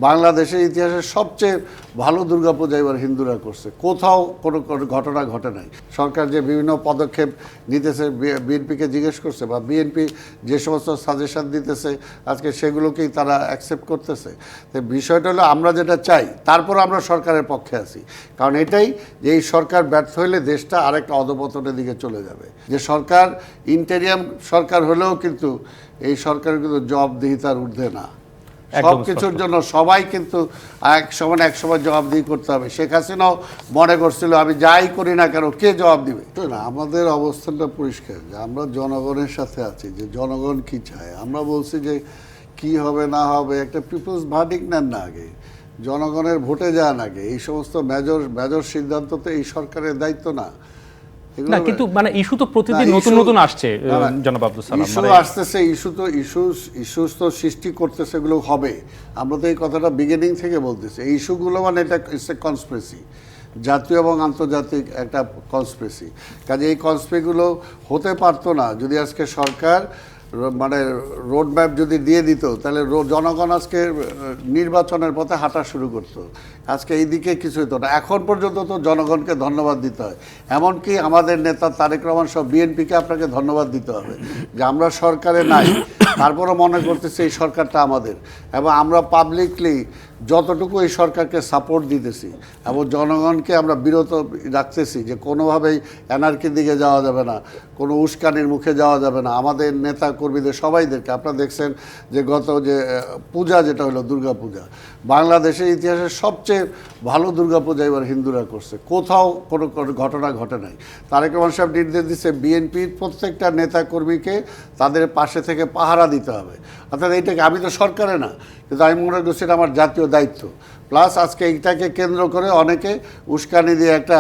বাংলাদেশের ইতিহাসে সবচেয়ে ভালো দুর্গাপূজা এবার হিন্দুরা করছে, কোথাও কোনো ঘটনা ঘটে নাই। সরকার যে বিভিন্ন পদক্ষেপ নিতেছে, বিএনপিকে জিজ্ঞেস করছে বা বিএনপি যে সমস্ত সাজেশন দিতেছে আজকে সেগুলোকেই তারা অ্যাকসেপ্ট করতেছে। তো বিষয়টা হলো আমরা যেটা চাই, তারপর আমরা সরকারের পক্ষে আছি, কারণ এটাই যে এই সরকার ব্যর্থ হলে দেশটা আরেকটা অধপতনের দিকে চলে যাবে। যে সরকার ইন্টেরিয়াম সরকার হলেও কিন্তু এই সরকার কিন্তু জবাবদিহিতার ঊর্ধ্বে না। সব কিছুর জন্য সবাই কিন্তু এক সময় জবাবদিহি করতে হবে। শেখ হাসিনাও মনে করছিল আমি যাই করি না কেন কে জবাব দিবে। তো না, আমাদের অবস্থানটা পরিষ্কার যে আমরা জনগণের সাথে আছি, যে জনগণ কি চায়। আমরা বলছি যে কি হবে না হবে একটা পিপলস ভার্ডিক্ট নেন না, আগে জনগণের ভোটে যান আগে। এই সমস্ত মেজর সিদ্ধান্ত তো এই সরকারের দায়িত্ব না। না, কিন্তু মানে ইস্যু তো প্রতিদিন নতুন নতুন আসছে জনাব আব্দুল সালাম। ইস্যু আসতেছে, ইস্যু তো সৃষ্টি করতেছে, এগুলো হবে। আমরা তো এই কথাটা বিগিনিং থেকে বলতেছি। এই ইস্যুগুলো মানে এটা ইটস এ কনস্পিরেসি, জাতীয় এবং আন্তর্জাতিক একটা কনস্পিরেসি। কাজে এই কনস্পিরেসিগুলো হতে পারতো না যদি আজকে সরকার মানে রোড ম্যাপ যদি দিয়ে দিত, তাহলে জনগণ আজকে নির্বাচনের পথে হাঁটা শুরু করতো। আজকে এই দিকে কিছু হতো না। এখন পর্যন্ত তো জনগণকে ধন্যবাদ দিতে হয়, এমনকি আমাদের নেতা তারেক রহমান সহ বিএনপিকে আপনাকে ধন্যবাদ দিতে হবে যে আমরা সরকারে নাই, তারপরও মনে করতেছি এই সরকারটা আমাদের, এবং আমরা পাবলিকলি যতটুকু এই সরকারকে সাপোর্ট দিতেছি এবং জনগণকে আমরা বিরত রাখতেছি যে কোনোভাবেই অ্যানার্কির দিকে যাওয়া যাবে না, কোনো উস্কানির মুখে যাওয়া যাবে না। আমাদের নেতা কর্মীদের সবাইদেরকে আপনারা দেখছেন যে গত যে পূজা যেটা হলো দুর্গাপূজা, বাংলাদেশের ইতিহাসে সবচেয়ে ভালো দুর্গাপূজা এবার হিন্দুরা করছে, কোথাও কোনো ঘটনা ঘটে নাই। তারেক রহমান সাহেব নির্দেশ দিচ্ছে বিএনপির প্রত্যেকটা নেতা কর্মীকে তাদের পাশে থেকে পাহারা দিতে হবে। অর্থাৎ এইটাকে, আমি তো সরকারে না, কিন্তু আমি মনে করছি এটা আমার জাতীয় দায়িত্ব। প্লাস আজকে এইটাকে কেন্দ্র করে অনেকে উস্কানি দিয়ে একটা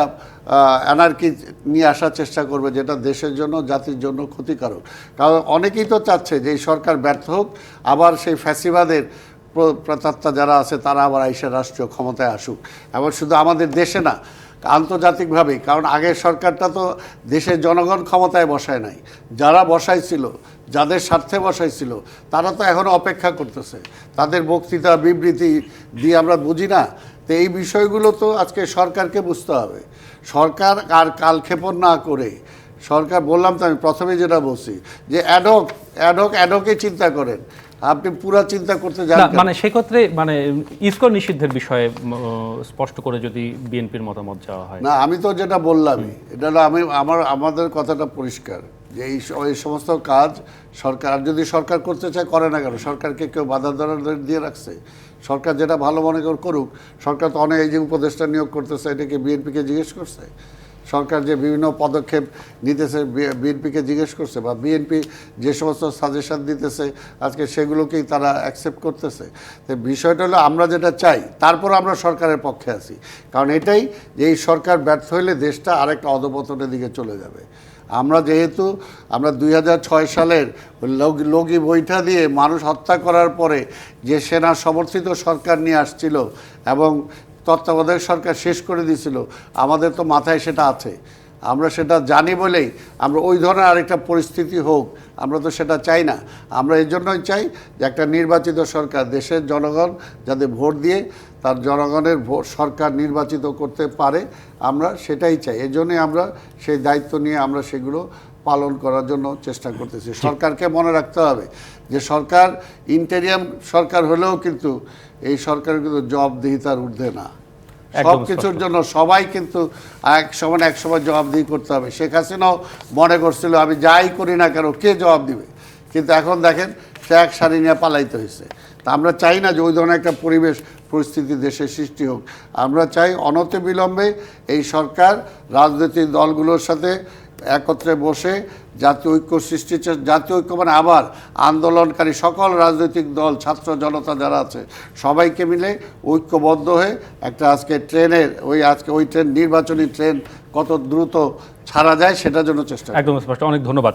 অ্যানার্কি নিয়ে আসার চেষ্টা করবে, যেটা দেশের জন্য জাতির জন্য ক্ষতিকারক। কারণ অনেকেই তো চাচ্ছে যে এই সরকার ব্যর্থ হোক, আবার সেই ফ্যাসিবাদের প্রেতাত্মা যারা আছে তারা আবার আইসা রাষ্ট্রীয় ক্ষমতায় আসুক, এবং শুধু আমাদের দেশে না, আন্তর্জাতিকভাবেই। কারণ আগের সরকারটা তো দেশের জনগণ ক্ষমতায় বসায় নাই, যারা বসাইছিল, যাদের স্বার্থে বসাইছিল তারা তো এখনও অপেক্ষা করতেছে। তাদের বক্তৃতা বিবৃতি দিয়ে আমরা বুঝি না। তো এই বিষয়গুলো তো আজকে সরকারকে বুঝতে হবে। সরকার আর কালক্ষেপণ না করে, সরকার বললাম তো আমি প্রথমে যেটা বলছি যে অ্যাডহকে চিন্তা করেন, আপনি পুরা চিন্তা করতে যান। মানে সেক্ষেত্রে মানে ইসকন নিষিদ্ধের বিষয়ে স্পষ্ট করে যদি বিএনপির মতামত চাওয়া হয়। না, আমি তো যেটা বললামই, এটা আমাদের কথাটা পরিষ্কার যে এই সমস্ত কাজ সরকার যদি সরকার করতে চায় করে না কেন? সরকারকে কেউ বাধা ধরা দিয়ে রাখছে? সরকার যেটা ভালো মনে করুক। সরকার তো অনেক এই যে উপদেষ্টা নিয়োগ করতেছে, এটাকে বিএনপিকে জিজ্ঞেস করছে? সরকার যে বিভিন্ন পদক্ষেপ নিতেছে বিএনপিকে জিজ্ঞেস করছে, বা বিএনপি যে সমস্ত সাজেশন দিতেছে আজকে সেগুলোকেই তারা অ্যাকসেপ্ট করতেছে? তো বিষয়টা হলো আমরা যেটা চাই, তারপর আমরা সরকারের পক্ষে আছি, কারণ এটাই যে এই সরকার ব্যর্থ হলে দেশটা আরেকটা অধপতনের দিকে চলে যাবে। আমরা যেহেতু 2006 সালের লগি বৈঠা দিয়ে মানুষ হত্যা করার পরে যে সেনা সমর্থিত সরকার নিয়ে আসছিল এবং তত্ত্বাবধায়ক সরকার শেষ করে দিয়েছিল, আমাদের তো মাথায় সেটা আছে। আমরা সেটা জানি বলেই আমরা ওই ধরনের আরেকটা পরিস্থিতি হোক, আমরা তো সেটা চাই না। আমরা এই জন্যই চাই যে একটা নির্বাচিত সরকার, দেশের জনগণ যাতে ভোট দিয়ে তার জনগণের সরকার নির্বাচিত করতে পারে, আমরা সেটাই চাই। এই জন্যই আমরা সেই দায়িত্ব নিয়ে আমরা সেগুলো পালন করার জন্য চেষ্টা করতেছি। সরকারকে মনে রাখতে হবে যে সরকার ইন্টেরিয়াম সরকার হলেও কিন্তু এই সরকার কিন্তু জবাবদিহিতার ঊর্ধ্বে না। সব কিছুর জন্য সবাই কিন্তু এক সময় জবাবদিহি করতে হবে। শেখ হাসিনাও মনে করছিল আমি যাই করি না কেন কে জবাব দিবে, কিন্তু এখন দেখেন সে এক সারি নিয়ে পালাইতে হয়েছে। তা আমরা চাই না যে ওই ধরনের একটা পরিস্থিতি দেশে সৃষ্টি হোক। আমরা চাই অনতিবিলম্বে এই সরকার রাজনৈতিক দলগুলোর সাথে একত্রে বসে জাতীয় ঐক্য সৃষ্টি, জাতীয় ঐক্য মানে আবার আন্দোলনকারী সকল রাজনৈতিক দল, ছাত্র জনতা যারা আছে সবাইকে মিলে ঐক্যবদ্ধ হয়ে একটা আজকে ওই ট্রেন, নির্বাচনী ট্রেন কত দ্রুত ছাড়া যায় সেটার জন্য চেষ্টা। একদম স্পষ্ট। অনেক ধন্যবাদ।